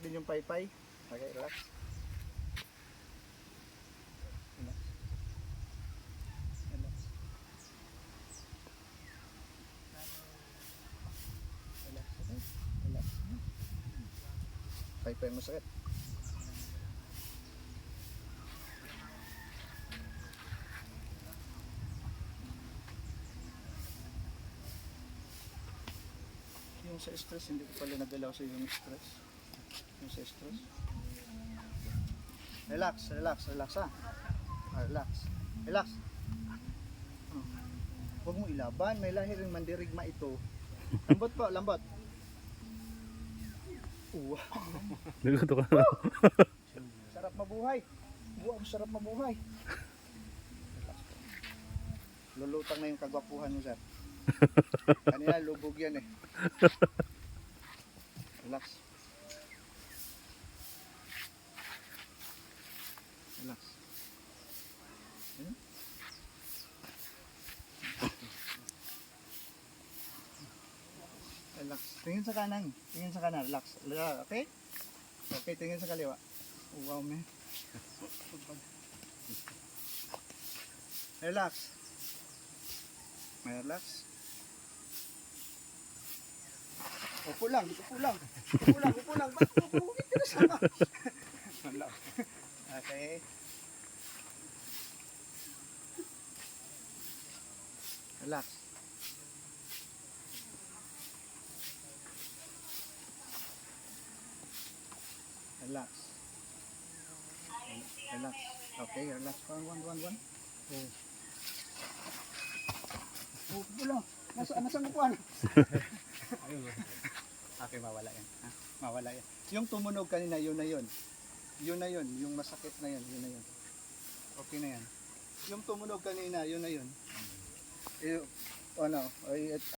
natin yung paypay. Okay, relax. Relax. Relax. Relax. Okay. Relax. Paypay mo sakit. Yung sa stress, hindi ko pala nagalaw sa yung stress. Yung sa stress. Relax, relax, relax ha. Relax. Relax. Huwag mo ilaban, may lahi rin mandirigma ito. Lambot po, lambot. Wow. Naguto ka na. Sarap mabuhay. Wow, sarap mabuhay. Relax po. Lulutang na yung kagwapuhan mo, sir. Kanina lubog yan eh. Relax. Relax. Hmm? Relax. Tingin sa kanan. Tingin sa kanan. Relax. Relax. Okay? Okay, tingin sa kaliwa. Oh, wow, man. Relax. May relax. Upo lang, upo lang. Upo lang, upo lang. Ba't upo? Hindi na sama. Okay. Relax. Relax. Relax. Okay, relax. One. Oh. Oh, upo lang. Nasaan upuan? Okay, mawala yan. Ha? Mawala yan. Yung tumunog kanina, yun na yun. Yun na yun. Yung masakit na yun, yun na yun. Okay na yan. Yung tumunog kanina, yun na yun. Ano, ay,